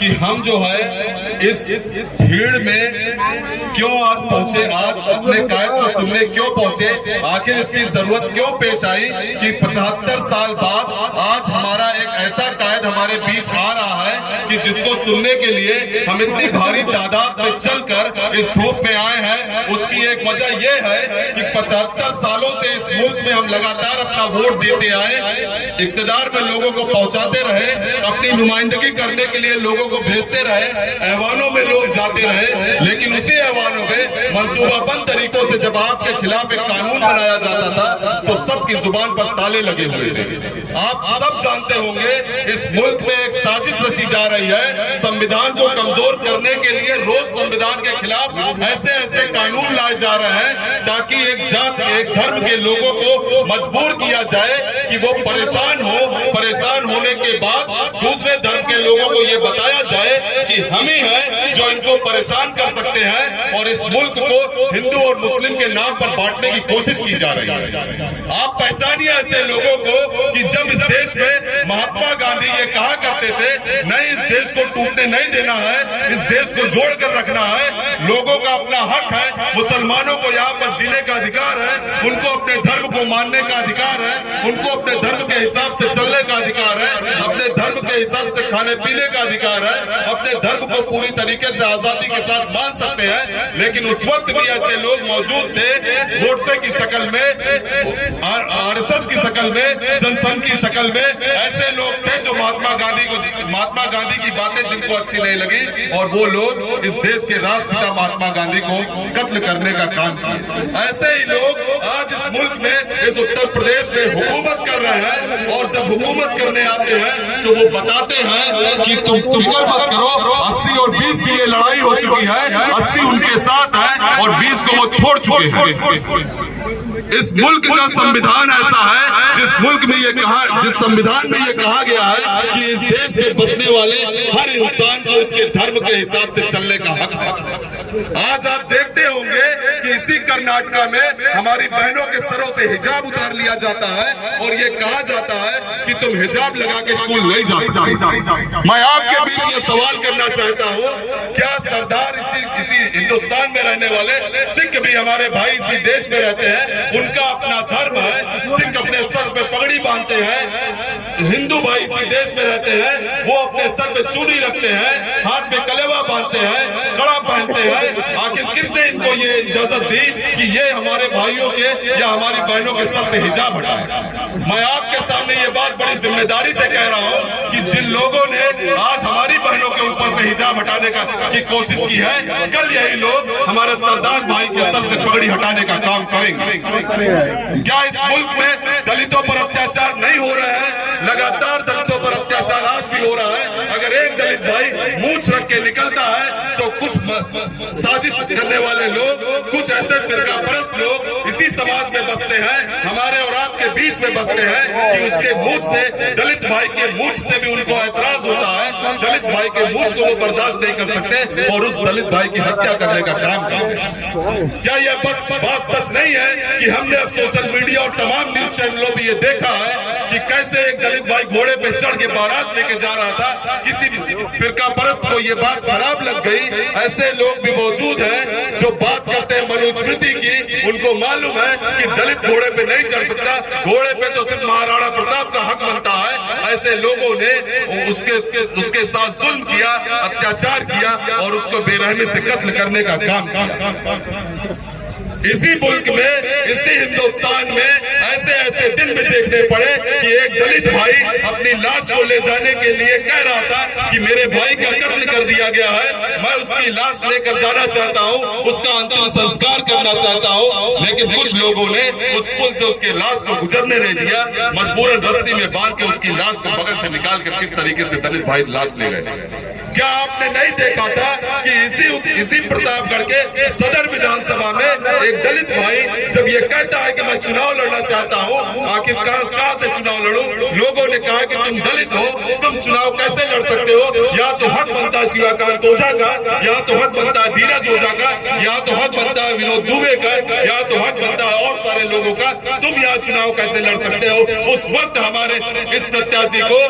कि हम जो है इस भीड़ में क्यों आज पहुंचे, आज अपने कायद को सुनने क्यों पहुंचे, आखिर इसकी जरूरत क्यों पेश आई कि 75 साल बाद आज हमारा एक ऐसा कायद हमारे बीच आ रहा है कि जिसको सुनने के लिए हम इतनी भारी तादाद में चलकर इस धूप में आए हैं। उसकी एक वजह यह है कि 75 सालों से इस मुल्क में हम लगातार अपना वोट देते आए, इक्तदार में लोगों को पहुंचाते रहे, अपनी नुमाइंदगी करने के लिए लोगों को भेजते रहे, ऐवानों में लोग जाते रहे, लेकिन उसी ऐवानों में मंसूबाबंद तरीकों से जब आपके खिलाफ एक कानून बनाया जाता था तो सबकी जुबान पर ताले लगे हुए थे। आप सब जानते होंगे इस मुल्क में एक साजिश रची जा रही है संविधान को कमजोर करने के लिए। रोज संविधान के खिलाफ ऐसे ऐसे कानून लाए जा रहे हैं ताकि एक जात एक धर्म के लोगों को मजबूर किया जाए कि वो परेशान हो, परेशान होने के बाद दूसरे धर्म के लोगों को ये बताया जाए कि हम ही हैं जो इनको परेशान कर सकते हैं, और इस मुल्क को हिंदू और मुस्लिम के नाम पर बांटने की कोशिश की जा रही है। आप पहचानिए ऐसे लोगों को कि जब इस देश में महात्मा गांधी ये कहा करते थे नहीं, इस देश को टूटने नहीं देना है, इस देश को जोड़कर रखना है, लोगों का अपना हक है, मुसलमानों को यहाँ पर जीने का अधिकार है, उनको अपने धर्म को मानने का अधिकार है, उनको अपने धर्म के हिसाब से चलने का अधिकार है, अपने धर्म के हिसाब से खाने पीने का अधिकार है, अपने धर्म को पूरी तरीके से आजादी के साथ मान सकते हैं। लेकिन उस वक्त भी ऐसे लोग मौजूद थे, गोडसे की शक्ल में, आरएसएस की शक्ल में, जनसंघ की शक्ल में ऐसे लोग थे जो महात्मा गांधी की बातें जिनको अच्छी नहीं लगी, और वो लोग इस देश के राष्ट्रपिता महात्मा गांधी को कत्ल करने का काम किया। ऐसे ही लोग आज इस मुल्क में, इस उत्तर प्रदेश में हुकूमत कर रहे हैं, और जब हुकूमत करने आते हैं तो वो बताते हैं कि तुम फिक्र मत करो, 80 और 20 की ये लड़ाई हो चुकी है, 80 उनके साथ है और 20 को वो छोड़ चुके हैं। इस मुल्क का संविधान ऐसा है जिस संविधान में ये कहा गया है कि इस देश में बसने वाले हर इंसान को उसके धर्म के हिसाब से चलने का हक है। आज आप देखते होंगे कि इसी कर्नाटका में हमारी बहनों के सरों से हिजाब उतार लिया जाता है और ये कहा जाता है कि तुम हिजाब लगा के स्कूल नहीं जा सकते। मैं आपके बीच ये सवाल करना चाहता हूँ, क्या सरदार इसी हिंदुस्तान में रहने वाले सिख भी हमारे भाई इसी देश में रहते हैं, उनका अपना धर्म है, सिख अपने सर पे पगड़ी बांधते हैं, हिंदू भाई इसी देश में रहते हैं, वो अपने सर पे चूड़ी रखते हैं, हाथ में कलेवा बांधते हैं, कड़ा पहनते हैं। आखिर किसने इनको ये इजाजत दी कि ये हमारे भाइयों के या हमारी बहनों के सर से हिजाब हटाए? मैं आपके सामने ये बात बड़ी जिम्मेदारी से कह रहा हूँ कि जिन लोगों ने आज हमारी बहनों के ऊपर से हिजाब हटाने की कोशिश की है, कल यही लोग हमारे सरदार भाई के सर से पगड़ी हटाने का काम करेंगे। क्या इस मुल्क में दलितों पर अत्याचार नहीं हो रहे हैं? लगातार दलितों पर अत्याचार आज भी हो रहा है। अगर एक दलित भाई मूंछ रख के निकलता है तो कुछ साजिश करने वाले लोग, कुछ ऐसे फिरका परस्त लोग इसी समाज में बसते हैं, हमारे और आपके बीच में बसते हैं कि उसके मूंछ से, दलित भाई के मूंछ से भी उनको ऐतराज होता है, दलित भाई के मूंछ को वो बर्दाश्त नहीं कर सकते और उस दलित भाई की हत्या करने का काम करते हैं। क्या यह बात सच नहीं है कि हमने अब सोशल मीडिया और तमाम न्यूज चैनलों में ये देखा है कि कैसे एक दलित भाई घोड़े पे चढ़ के बारात लेके जा रहा था, किसी फिरका परस्त को ये बात खराब लग गई। ऐसे लोग भी मौजूद हैं जो बात करते हैं मनुस्मृति की, उनको मालूम है कि दलित घोड़े पे नहीं चढ़ सकता, घोड़े पे तो सिर्फ महाराणा प्रताप का हक बनता है। ऐसे लोगों ने उसके साथ जुल्म किया, अत्याचार किया और उसको बेरहमी से कत्ल करने का काम किया। इसी मुल्क में, इसी हिंदुस्तान में ऐसे ऐसे दिन भी देखने पड़े कि एक दलित भाई अपनी लाश को ले जाने के लिए कह रहा था कि मेरे भाई का कत्ल कर दिया गया है, मैं उसकी लाश लेकर जाना चाहता हूँ, उसका अंतिम संस्कार करना चाहता हूँ, लेकिन कुछ लोगों ने उस पुल से उसकी लाश को गुजरने नहीं दिया, मजबूरन रस्सी में बांध के उसकी लाश को बगल से निकाल कर किस तरीके से दलित भाई लाश ले गए। क्या आपने नहीं देखा था कि इसी प्रतापगढ़ के सदर विधानसभा में एक दलित भाई जब ये कहता है कि मैं चुनाव लड़ना चाहता हूँ, आखिर कहां से चुनाव लड़ूं? लोगों ने कहा कि तुम दलित हो, तुम चुनाव कैसे लड़ सकते हो? या तो हक बनता है शिवाकांत ओझा का, या तो हक बनता है धीरज ओझा का, या तो हक बनता है विनोद दुबे का, या तो हक बनता है और सारे लोगों का। तुम यहाँ चुनाव कैसे लड़ सकते हो? उस वक्त हमारे इस प्रत्याशी को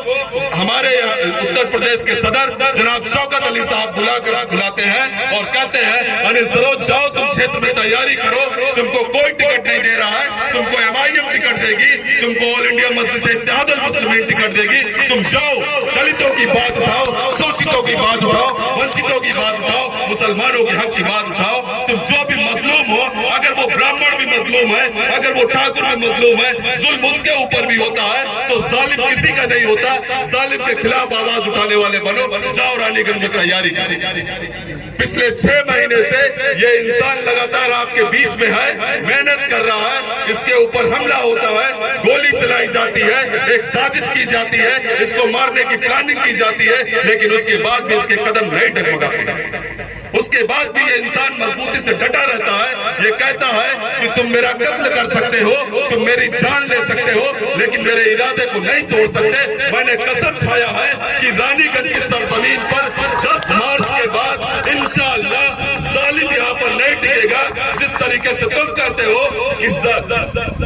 हमारे उत्तर प्रदेश के सदर जनाब शौकत अली साहब बुलाते हैं और कहते हैं अनिल सरोज जाओ तुम क्षेत्र में तैयारी करो, तुमको कोई टिकट नहीं दे रहा है, तुमको MIM टिकट देगी, तुमको ऑल इंडिया मजलिस इत्तेहादुल मुस्लिमीन टिकट देगी, तुम जाओ दलितों की बात उठाओ, शोषितों की बात उठाओ, वंचितों की बात उठाओ, मुसलमानों के हक की बात उठाओ, तुम जो भी मजलूम हो, अगर वो ब्राह्मण भी मजलूम है, अगर वो ठाकुर भी मजलूम है, जुल्म उसके ऊपर भी होता है, तो जालिम किसी का नहीं होता, जालिम के खिलाफ आवाज उठाने वाले बनो, जाओ रानीगंज में तैयारी करो। पिछले 6 महीने से ये इंसान लगातार आपके बीच में है, मेहनत कर रहा है, इसके ऊपर हमला होता है, गोली चलाई जाती है, एक साजिश की जाती है, इसको मारने की प्लानिंग की जाती है, लेकिन उसके बाद भी इसके कदम नहीं डगमगाते हैं। उसके बाद भी ये इंसान मजबूती से डटा रहता है, ये कहता है कि तुम मेरा कत्ल कर सकते हो, तुम मेरी जान ले सकते हो, लेकिन मेरे इरादे को नहीं तोड़ सकते। मैंने कसम खाया है कि रानीगंज की सरजमीन पर 10 मार्च के बाद इंशाअल्लाह जालिम यहाँ पर नहीं टिकेगा। जिस तरीके से तुम कहते हो कि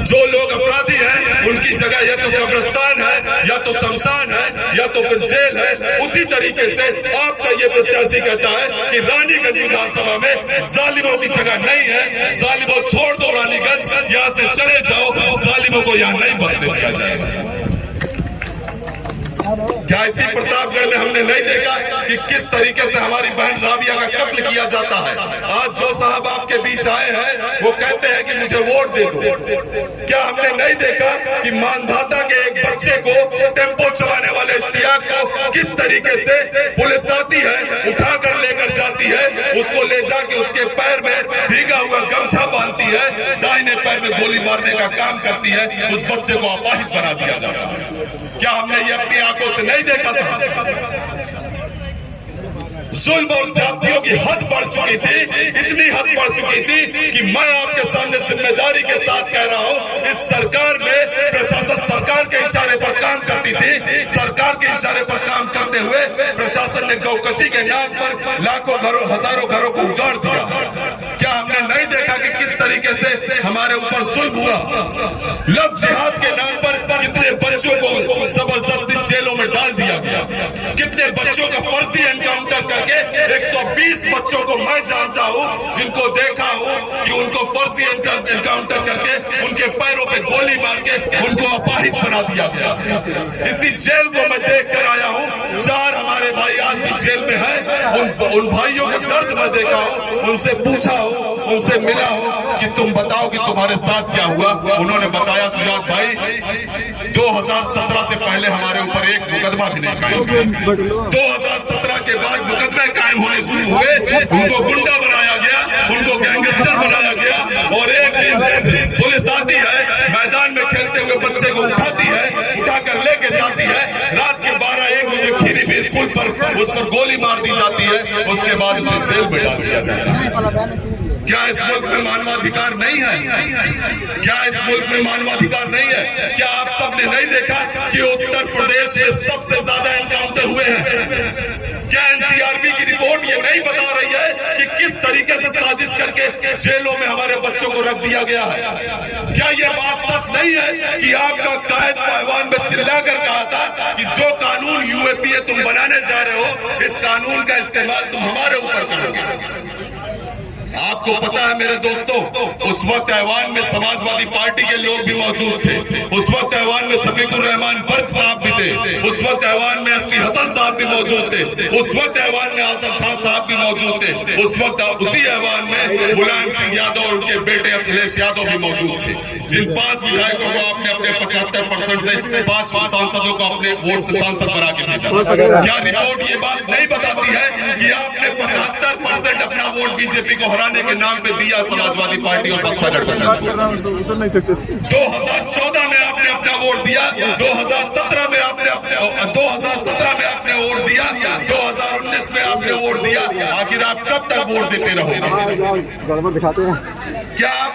जो लोग अपराधी हैं उनकी जगह या तो कब्रिस्तान है, या तो शमशान है, या तो फिर जेल है, उसी तरीके से आपका ये प्रत्याशी कहता है कि रानीगंज विधानसभा में जालिमों की जगह नहीं है, जालिमों छोड़ दो रानीगंज, यहाँ से चले जाओ, जालिमों को यहाँ नहीं बसने दिया जाएगा। क्या इसी प्रतापगढ़ में हमने नहीं देखा कि किस तरीके से हमारी बहन राबिया का कत्ल किया जाता है? आज जो साहब आपके बीच आए हैं वो कहते हैं कि मुझे वोट दे दो। क्या हमने नहीं देखा कि मानधाता के एक बच्चे को, टेम्पो चलाने वाले इश्तियाक को किस तरीके से पुलिस आती है, उठाकर लेकर जाती है, उसको ले जाके उसके पैर में भीगा हुआ गमछा बांधती है, दाहिने पैर में गोली मारने का काम करती है, उस बच्चे को अपाहिज बना दिया जाता है। क्या हमने ये अपनी आंखों से नहीं देखा था? जुल्म और ज्यादतियों की हद बढ़ चुकी थी, इतनी हद बढ़ चुकी थी कि मैं आपके सामने जिम्मेदारी के साथ कह रहा हूं, इस सरकार में प्रशासन सरकार के इशारे पर काम करती थी, सरकार के इशारे पर काम करते हुए प्रशासन ने गौकशी के नाम पर लाखों घरों, हजारों घरों को उजाड़ दिया। क्या हमने नहीं देखा कि किस तरीके से हमारे ऊपर जुल्म हुआ? लव जिहाद के नाम पर कितने बच्चों को जबरदस्ती जेलों में डाल दिया गया, कितने बच्चों का फर्जी एनकाउंटर करके 120 बच्चों को मैं जानता हूं, जिनको देखा हूं कि उनको फर्जी एनकाउंटर करके उनके पैरों पे गोली मार के उनको अपाहिज बना दिया गया। इसी जेल को मैं देख कर आया हूं, 4 हमारे भाई आज भी जेल में हैं। उन भाइयों का दर्द मैं देखा हूं, उनसे पूछा हूं, उनसे मिला हूं कि तुम बताओ कि तुम्हारे साथ क्या हुआ। उन्होंने बताया सुजात भाई 2017 से पहले हमारे ऊपर एक मुकदमा भी नहीं कायम, 2017 के बाद मुकदमे कायम होने शुरू हुए, उनको गुंडा बनाया गया, उनको गैंगस्टर बनाया गया, और एक दिन पुलिस आती है, मैदान में खेलते हुए बच्चे को उठाती है, उठाकर लेके जाती है, रात के 12-1 बजे खीरीबीर पुल पर उस पर गोली मार दी जाती है, उसके बाद उसे जेल में डाल दिया जाता है। क्या इस मुल्क में मानवाधिकार नहीं है? क्या इस मुल्क में मानवाधिकार नहीं है? क्या आप सबने नहीं देखा कि उत्तर प्रदेश में सबसे ज्यादा एनकाउंटर हुए हैं? क्या NCRB की रिपोर्ट ये नहीं बता रही है कि किस तरीके से साजिश करके जेलों में हमारे बच्चों को रख दिया गया है? क्या ये बात सच नहीं है कि आपका कायद पहलवान में चिल्लाकर कहा था कि जो कानून UAPA तुम बनाने जा रहे हो, इस कानून का इस्तेमाल तुम हमारे ऊपर करोगे? आपको पता है मेरे दोस्तों, उस वक्त ऐवान में समाजवादी पार्टी के लोग भी मौजूद थे, उस वक्त ऐवान में शफीकुर रहमान बर्क साहब भी थे, उस वक्त ऐवान में ST हसन साहब भी मौजूद थे, उस वक्त ऐवान में आजम खान साहब भी मौजूद थे, उस वक्त उसी ऐवान में मुलायम सिंह यादव और उनके बेटे अखिलेश यादव भी मौजूद थे। जिन 5 विधायकों को आपने अपने 75% से 5 सांसदों को अपने वोट से सांसद बना के भेजा, क्या रिपोर्ट ये बात नहीं बताती है कि आपने 75% अपना वोट बीजेपी को हराने के नाम पे दिया समाजवादी पार्टी और बसपा गठबंधन? 2014 में आपने अपना वोट दिया, 2017 में आपने वोट दिया, 2019 में आपने वोट दिया, आखिर आप कब तक वोट देते रहोगे? गड़बड़ दिखाते हैं। क्या आप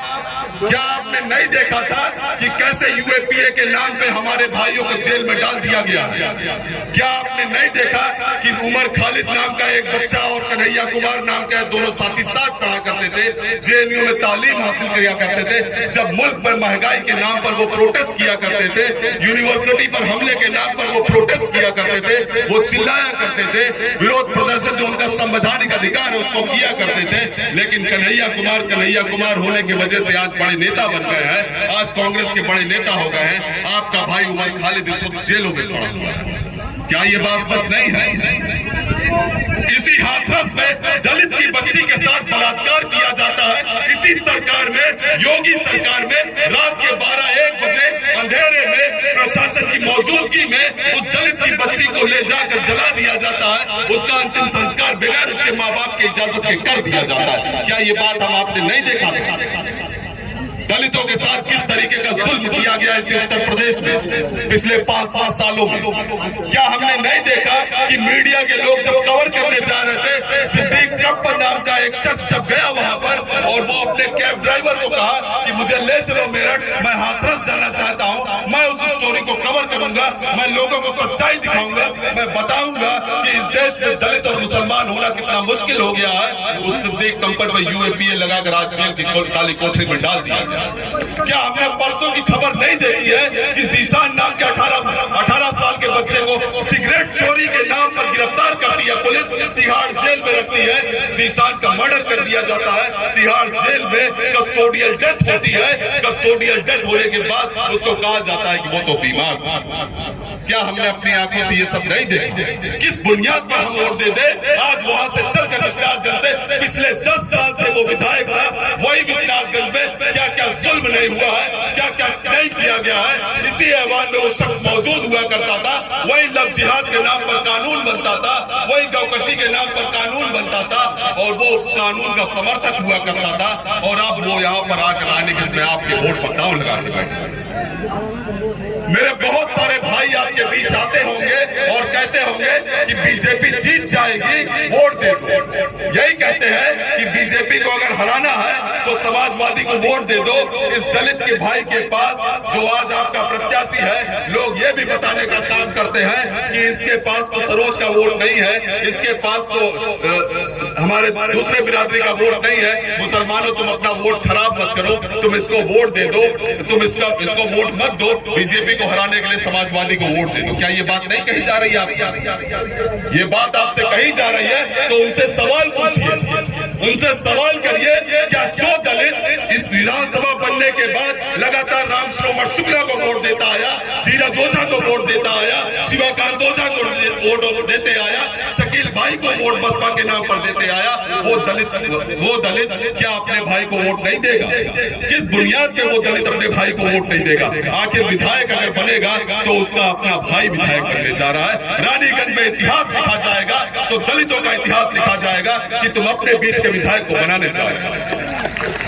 क्या आपने नहीं देखा था कि कैसे यूएपीए के नाम पे हमारे भाइयों को जेल में डाल दिया गया? क्या आपने नहीं देखा कि उमर खालिद नाम का एक बच्चा और कन्हैया कुमार नाम का दोनों साथी साथ पढ़ा करते थे, जेएनयू में तालीम हासिल किया करते थे, जब मुल्क पर महंगाई के नाम पर वो प्रोटेस्ट किया करते थे, यूनिवर्सिटी पर हमले के नाम पर वो प्रोटेस्ट किया करते थे, वो चिल्लाया करते थे, विरोध प्रदर्शन जो उनका संवैधानिक अधिकार है उसको किया करते थे। लेकिन कन्हैया कुमार होने की वजह से आज बड़े नेता बन गए हैं, आज कांग्रेस के बड़े नेता हो गए हैं। आपका भाई उमर खालिद इस वक्त जेलों में पड़ा हुआ है। क्या ये बात सच नहीं है? इसी हाथरस में दलित की बच्ची के साथ बलात्कार किया जाता है। इसी सरकार में, योगी सरकार में, रात के 12-1 बजे अंधेरे में प्रशासन की मौजूदगी में उस दलित की बच्ची को ले जाकर जला दिया जाता है। उसका अंतिम संस्कार बगैर उसके माँ बाप की इजाजत के कर दिया जाता है। क्या ये बात आपने नहीं देखा था? दलितों के साथ किस तरीके का जुल्म किया गया इस उत्तर प्रदेश में पिछले 5-7 सालों में? क्या हमने नहीं देखा कि मीडिया के लोग जब कवर करने जा रहे थे, सिद्दीक कप्पर नाम का एक शख्स जब गया वहां पर और वो अपने कैब ड्राइवर को कहा कि मुझे ले चलो मेरठ, मैं हाथरस जाना चाहता हूं, मैं उस स्टोरी को कवर करूंगा, मैं लोगों को सच्चाई दिखाऊंगा, मैं बताऊंगा कि इस देश में दलित और मुसलमान होना कितना मुश्किल हो गया है। उस सिद्दीक कप्पर पर यूएपीए लगाकर आज जेल की काली कोठरी में डाल दिया गया। क्या हमने परसों की खबर नहीं देखी है कि जीशान नाम के 18 साल के बच्चे को सिगरेट चोरी के नाम पर गिरफ्तार करती है पुलिस, तिहाड़ जेल में रखती है, जीशान का मर्डर कर दिया जाता है, तिहाड़ जेल में कस्टोडियल डेथ होती है, कस्टोडियल डेथ होने के बाद उसको कहा जाता है कि वो तो बीमार। क्या हमने अपनी आंखों से ये सब नहीं देखा? किस बुनियाद पर हम वोट दे दे? आज वहां से चलकर विश्वनाथगंज से पिछले 10 साल से वो विधायक था, वही विश्वनाथगंज में क्या क्या जुल्म नहीं हुआ है, क्या क्या नहीं किया गया है। इसी ऐवान में वो शख्स मौजूद हुआ करता था, वही लव जिहाद के नाम पर कानून बनता था, वही गौकशी के नाम पर कानून बनता था और वो उस कानून का समर्थक हुआ करता था। और अब वो यहाँ पर आकर रानीगंज में आपके वोट पर दांव लगा के बैठे। मेरे बहुत सारे भाई आपके बीच आते होंगे और कहते होंगे कि बीजेपी जीत जाएगी, वोट दे दो। यही कहते हैं कि बीजेपी को अगर हराना है तो समाजवादी को वोट दे दो। इस दलित के भाई के पास जो आज आपका प्रत्याशी है, लोग ये भी बताने का काम करते हैं कि इसके पास तो सरोज का वोट नहीं है, इसके पास तो हमारे दूसरे बिरादरी का वोट नहीं है। मुसलमानों, तुम अपना वोट खराब मत करो, तुम इसको वोट दे दो, तुम इसको वोट मत दो, बीजेपी को हराने के लिए समाजवादी को वोट दे दो। क्या ये बात नहीं कही जा रही है आपसे? ये बात आपसे कही जा रही है तो उनसे सवाल पूछिए, उनसे सवाल करिए, क्या जो दलित इस विधानसभा बनने के बाद लगातार राम श्रोमण शुक्ला को वोट देता आया, धीरज ओझा को वोट देता आया, शिवाकांत ओझा को वोट देते आया, शकील भाई को वोट बसपा के नाम पर देते आया, वो दलित क्या अपने भाई को वोट नहीं देगा? किस बुनियाद पे वो दलित अपने भाई को वोट नहीं देगा? आखिर विधायक अगर बनेगा तो उसका अपना भाई विधायक बनने जा रहा है। रानीगंज में इतिहास लिखा जाएगा तो दलितों का इतिहास लिखा जाएगा कि तुम अपने बीच के विधायक को बनाने जा रहे हो।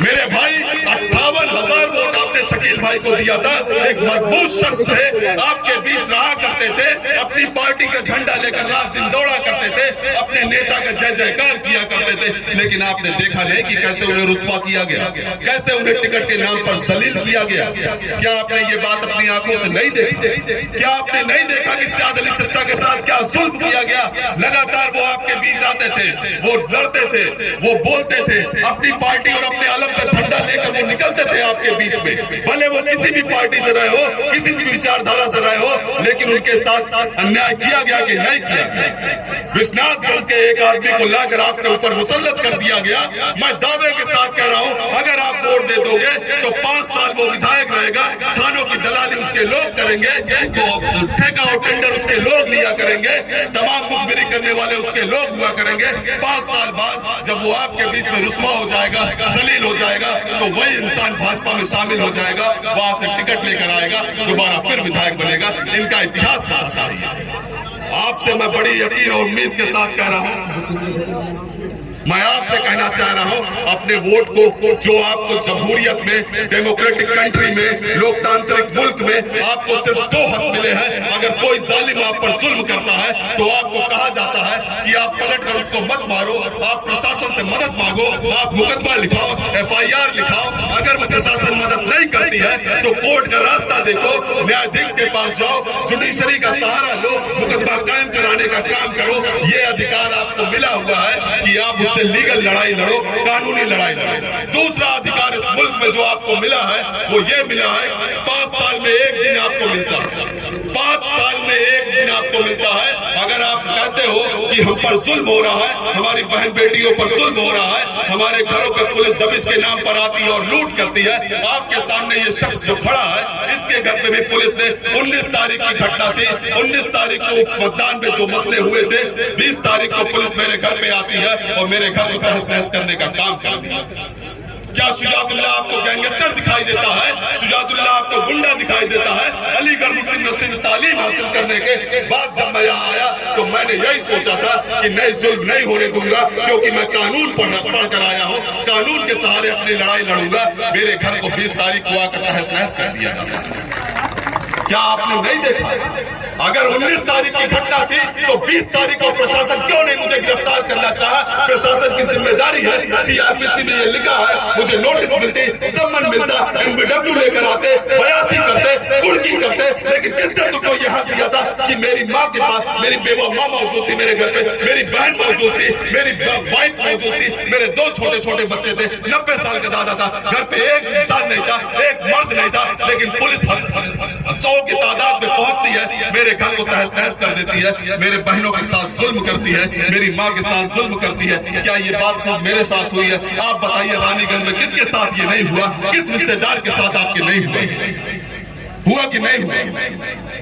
मेरे भाई 58,000 वोट आपने शकील भाई को दिया था, एक मजबूत शख्स थे, आपके बीच रहा करते थे, अपनी पार्टी का झंडा लेकर रात दिन दौड़ा करते थे, अपने नेता का जय जयकार किया करते थे। लेकिन आपने देखा नहीं कि कैसे उन्हें रुस्वा किया गया, कैसे उन्हें टिकट के नाम पर जलील किया गया। क्या आपने ये बात अपनी आंखों से नहीं देखी? क्या आपने नहीं देखा कि सयाद अली चच्चा के साथ क्या जुल्म किया गया? लगातार वो आपके बीच आते थे, वो लड़ते थे, वो बोलते थे, अपनी पार्टी और अपने अलग का झंडा लेकर वो निकलते थे आपके बीच में, भले वो किसी भी पार्टी से रहे हो, किसी भी विचारधारा से रहे हो, लेकिन उनके साथ अन्याय किया गया कि नहीं किया गया? विश्वनाथगंज के एक आदमी को लाकर आपके ऊपर मुसल्लत कर दिया गया। मैं दावे के साथ कह रहा हूं, अगर आप वोट दे दोगे तो 5 साल वो विधायक रहेगा, थानों की दलाली उसके लोग करेंगे, ठेका और टेंडर उसके लोग लिया करेंगे, तमाम मुखबिरी करने वाले उसके लोग हुआ करेंगे। 5 साल बाद जब वो आपके बीच में रुस्वा हो जाएगा, जलील हो जाएगा, तो वही इंसान भाजपा में शामिल हो जाएगा, वहां से टिकट लेकर आएगा, दोबारा फिर विधायक बनेगा। इनका इतिहास बताता है। आपसे मैं बड़ी यकीन और उम्मीद के साथ कह रहा हूं, मैं आपसे कहना चाह रहा हूं, अपने वोट को, जो आपको जमहूरियत में, डेमोक्रेटिक कंट्री में, लोकतांत्रिक मुल्क में आपको सिर्फ 2 हक मिले हैं। अगर कोई जालिम आप पर जुल्म करता है तो आपको कहा जाता है कि कि आप पलट कर उसको मत मारो, आप प्रशासन से मदद मांगो, आप मुकदमा लिखाओ, FIR लिखाओ। अगर वो प्रशासन मदद नहीं करती है तो कोर्ट का रास्ता देखो, न्यायाधीश के पास जाओ, जुडिशरी का सहारा लो, मुकदमा कायम कराने का काम करो। ये अधिकार आपको मिला हुआ है कि आप उससे लीगल लड़ाई लड़ो, कानूनी लड़ाई लड़ो। दूसरा अधिकार इस मुल्क में जो आपको मिला है वो ये मिला है 5 साल में 1 दिन आपको मिलता है, 5 साल में 1 दिन आपको मिलता है। अगर आप कहते हो कि हम पर जुल्म हो रहा है, हमारी बहन बेटियों पर जुल्म हो रहा है, हमारे घरों पर पुलिस दबिश के नाम पर आती है और लूट करती है, आपके सामने ये शख्स जो खड़ा है इसके घर पे भी पुलिस ने 19 तारीख की घटना थी, 19 तारीख को मतदान में जो मसले हुए थे, 20 तारीख को पुलिस मेरे घर पे आती है और मेरे घर को तहस नहस करने का काम करती है। क्या शुजातुल्लाह आपको गैंगस्टर दिखाई देता है? शुजातुल्लाह आपको गुंडा दिखाई देता है? अलीगढ़ मुस्लिम यूनिवर्सिटी से तालीम हासिल करने के बाद जब मैं यहाँ आया तो मैंने यही सोचा था कि नई जुल्म नहीं होने दूंगा, क्योंकि मैं कानून पढ़ कर आया हूँ, कानून के सहारे अपनी लड़ाई लड़ूंगा। मेरे घर को 20 तारीख को आकर तहस नहस कर दिया था। क्या आपने नहीं देखा? अगर 19 तारीख की घटना थी तो 20 तारीख को प्रशासन क्यों नहीं मुझे गिरफ्तार करना चाहा? प्रशासन की जिम्मेदारी है, CRPC में ये लिखा है, मुझे नोटिस मिलती, सम्मन मिलता, MBW लेकर आते, बयासी करते, कुड़की करते, लेकिन किसने तुमको यहाँ दिया था कि मेरी माँ के पास मेरी बेवा माँ मौजूद थी, मेरे घर पे मेरी बहन मौजूद थी, मेरी वाइफ मौजूद थी, मेरे 2 छोटे छोटे बच्चे थे, 90 साल का दादा था, घर पे एक इंसान नहीं था, एक मर्द नहीं था, लेकिन पुलिस 100 की तादाद में पहुंचती है, मेरे घर को तहस नहस कर देती है, मेरे बहनों के साथ जुल्म करती है, मेरी माँ के साथ जुल्म करती है। क्या ये बात सिर्फ मेरे साथ हुई है? आप बताइए रानीगंज में किसके साथ ये नहीं हुआ? किस रिश्तेदार के साथ आपके नहीं हुआ कि नहीं हुआ?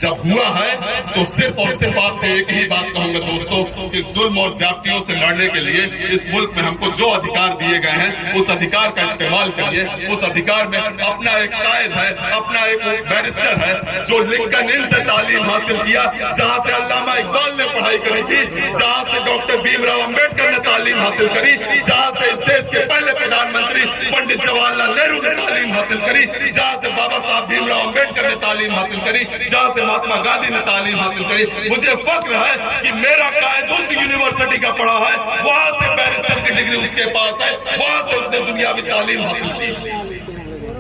जब हुआ है तो सिर्फ और सिर्फ आपसे एक ही बात कहूंगा दोस्तों कि जुल्म और ज्यादतियों से लड़ने के लिए इस मुल्क में हमको जो अधिकार दिए गए हैं उस अधिकार का इस्तेमाल करिए। उस अधिकार में अपना एक कायद है, अपना एक बैरिस्टर है जो लिंकन हिल से तालीम हासिल किया, जहां से अल्लामा इकबाल ने पढ़ाई करी थी, जहां से डॉक्टर भीमराव अंबेडकर ने तालीम हासिल करी, जहां से इस देश के पहले प्रधानमंत्री पंडित जवाहरलाल नेहरू ने तालीम हासिल करी, जहां से बाबा साहब भीमराव अंबेडकर ने तालीम हासिल करी, जहां से महात्मा गांधी ने तालीम हासिल करी। मुझे फक्र है कि मेरा कायद उस यूनिवर्सिटी का पढ़ा है, वहां से बैरिस्टर की डिग्री उसके पास है, वहां से उसने दुनियावी तालीम हासिल की।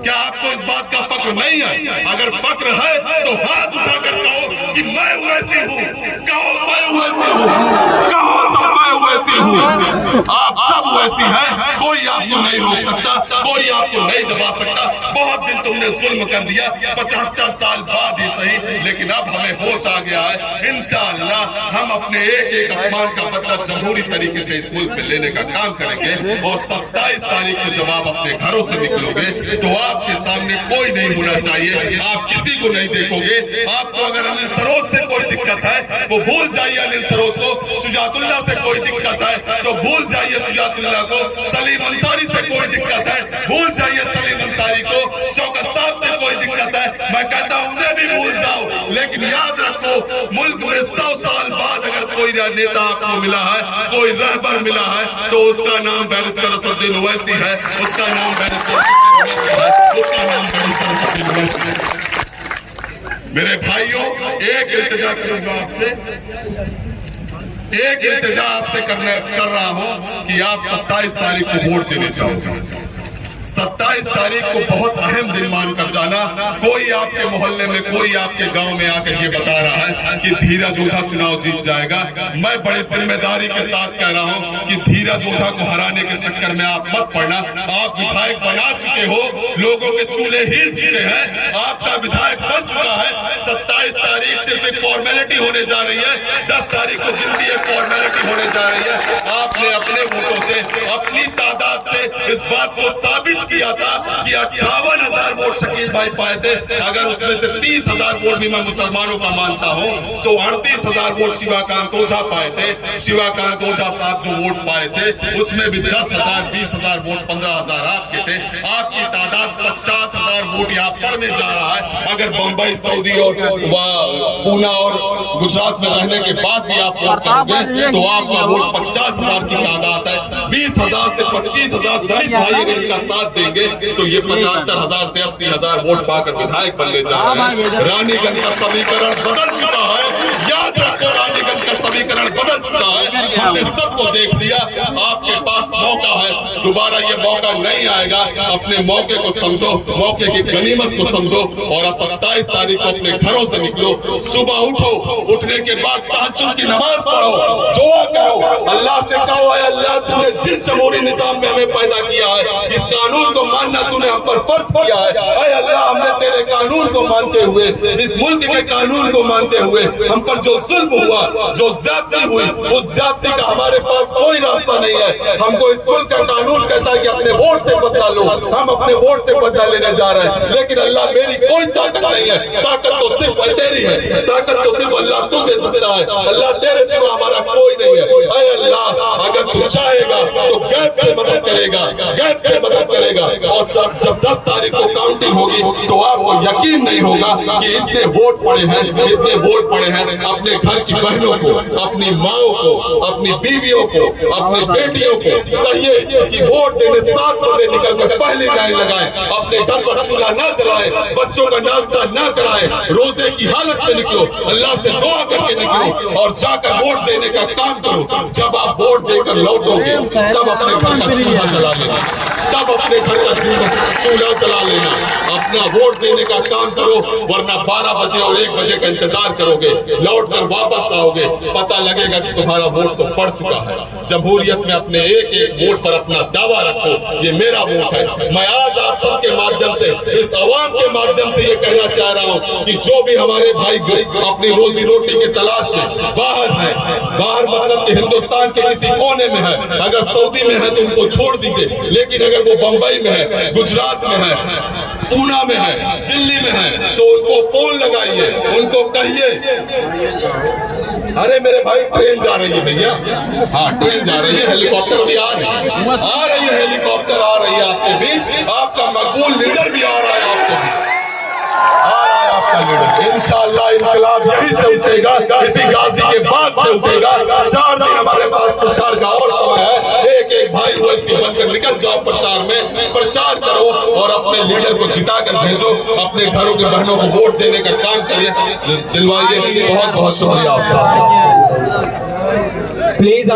क्या आपको इस बात का फक्र नहीं है? अगर फक्र है तो हाथ उठाकर कहो कि मैं वैसी हूँ, कहो मैं वैसी हूँ, कहो सब मैं वैसी हूँ। आप सब वैसी हैं, कोई आपको नहीं रोक सकता, कोई आपको नहीं दबा सकता। बहुत दिन तुमने जुल्म कर दिया, 75 साल बाद ही सही, लेकिन अब हमें होश आ गया है। इंशाअल्लाह हम अपने एक एक अपमान का बदला जमहूरी तरीके से इस मुल्क में लेने का काम करेंगे। और 27 तारीख को जब आप अपने घरों से निकलोगे तो आपके सामने कोई नहीं होना चाहिए, आप किसी को नहीं देखोगे। आपको अगर अनिल सरोज से कोई दिक्कत है वो भूल जाइए अनिल सरोज को, शुजातुल्लाह से कोई दिक्कत है तो भूल जाइए शुजातुल्लाह को, सलीम अंसारी से कोई दिक्कत है भूल जाइए सलीम अंसारी को, शौकत साहब से कोई दिक्कत है मैं कहता हूं उन्हें भी भूल जाओ। लेकिन याद रखो, मुल्क में 100 साल बाद अगर कोई नेता आपको मिला है, कोई रहबर मिला है, तो उसका नाम बैरिस्टर असदुद्दीन ओवैसी है, उसका नाम बैरिस्टर है, उसका नाम बैरिस्टर असदुद्दीन ओवैसी है। मेरे भाइयों, एक इल्तिजा करूंगा आपसे, एक इल्तिजा आपसे कर रहा हूं कि आप 27 तारीख को वोट देने जाओ। 27 तारीख को बहुत अहम दिन मानकर जाना। कोई आपके मोहल्ले में, कोई आपके गांव में आकर ये बता रहा है कि धीरज ओझा चुनाव जीत जाएगा। मैं बड़ी जिम्मेदारी के साथ कह रहा हूं कि धीरज ओझा को हराने के चक्कर में आप मत पड़ना। आप विधायक बना चुके हो, लोगों के चूल्हे हिल चुके हैं, आपका विधायक बन चुका है। 27 तारीख सिर्फ एक फॉर्मेलिटी होने जा रही है, 10 तारीख को गिनती एक फॉर्मेलिटी होने जा रही है। आपने अपने वोटों से, अपनी तादाद से इस बात को साबित किया था कि 58,000 वोट शकील भाई पाए थे। अगर उसमें से 30,000 वोट भी मैं मुसलमानों का मानता हूं तो 38,000 वोट शिवाकांत ओझा पाए थे। शिवाकांत ओझा साहब जो वोट पाए थे उसमें भी 10,000, 20,000 वोट, 15,000 आपके थे। आपकी तादाद 50,000 वोट यहाँ पड़ने जा रहा है। अगर बंबई, सऊदी और पूना और गुजरात में रहने के बाद भी आप वोट करोगे तो आपका वोट 50,000 की तादाद है। 20,000 से 25,000 दलित भाई अगर इनका साथ देंगे तो ये 75,000 से 80,000 वोट पाकर विधायक बनने जा रहे हैं। रानीगंज का समीकरण बदल चुका है, याद रखो रानीगंज का समीकरण बदल चुका है, हमने सबको देख लिया। आपके पास मौका है, दोबारा ये मौका नहीं आएगा। अपने मौके को समझो, मौके की गनीमत को समझो और 27 तारीख को अपने घरों से निकलो। सुबह उठो, उठने के बाद तहज्जुद की नमाज पढ़ो, दुआ करो, अल्लाह से कहो है अल्लाह तूने जिस जमहूरी निजाम में हमें पैदा किया है, इस कानून को मानना तूने हम पर फर्ज किया है। ऐ अल्लाह, हमने तेरे कानून को मानते हुए, इस मुल्क के कानून को मानते हुए हम पर जो जुल्म हुआ, जो ज्यादती हुई, उस ज्यादती का हमारे पास कोई रास्ता नहीं है। हमको इस मुल्क का कानून कहता है कि अपने वोट से बदला लो, हम अपने वोट से बदला लेने जा रहे हैं। लेकिन अल्लाह मेरी कोई ताकत नहीं है, ताकत तो सिर्फ तेरी है, ताकत तो सिर्फ अल्लाह तू दे सकता है। अल्लाह तेरे सिवा हमारा कोई नहीं है। ऐ अल्लाह, अगर तू चाहेगा तो गैब से मदद करेगा, गैब से मदद करेगा। और जब 10 तारीख को काउंटिंग होगी तो आपको यकीन नहीं होगा कि इतने वोट पड़े हैं, इतने वोट पड़े हैं। अपने घर की बहनों को, अपनी माओ को, अपनी बीवियों को, अपनी बेटियों को कहिए कि वोट देने 7 बजे निकलकर पहली लाइन लगाएं, अपने घर पर चूल्हा ना जलाएं, बच्चों का नाश्ता ना कराएं, रोजे की हालत में निकलो, अल्लाह से दुआ करके निकलो और जाकर वोट देने का काम करो। जब आप वोट देकर लौटोगे तब अपने घर का चूल्हा जला लेना, तब अपने घर का चूल्हा जला लेना, अपना वोट देने का काम करो। वरना 12 बजे और 1 बजे का इंतजार करोगे, लौट कर वापस आओगे, पता लगेगा कि तुम्हारा वोट तो पड़ चुका है। जमहूरियत में अपने एक एक वोट पर अपना दावा रखो, ये मेरा वोट है। मैं आज आप सबके माध्यम से, इस अवाम के माध्यम से ये कहना चाह रहा हूँ कि जो भी हमारे भाई अपनी रोजी रोटी के तलाश में बाहर है, बाहर मतलब कि हिंदुस्तान के किसी कोने में है, अगर सऊदी में है तो उनको छोड़ दीजिए, लेकिन अगर वो बंबई में है, गुजरात में है, पूना में है, दिल्ली में है, तो उनको फोन लगाइए, उनको कहिए अरे मेरे भाई ट्रेन जा रही है भैया, हाँ ट्रेन जा रही है, हेलीकॉप्टर भी आ रही है, हेलीकॉप्टर आ रही है आपके बीच, आपका मकबूल लीडर भी आ रहा है आपके बीच, आ रहा है आपका लीडर। इंशाअल्लाह इनकलाब यहीं से उठेगा, इसी गाजी के बाद से उठेगा। 4 दिन हमारे पास प्रचार का और समय है। एक एक भाई वैसे बनकर निकल जाओ, प्रचार में प्रचार करो और अपने लीडर को जिता कर भेजो, अपने घरों के बहनों को वोट देने का काम करिए, दिलवाइए। बहुत बहुत शुक्रिया आप सबका। प्लीज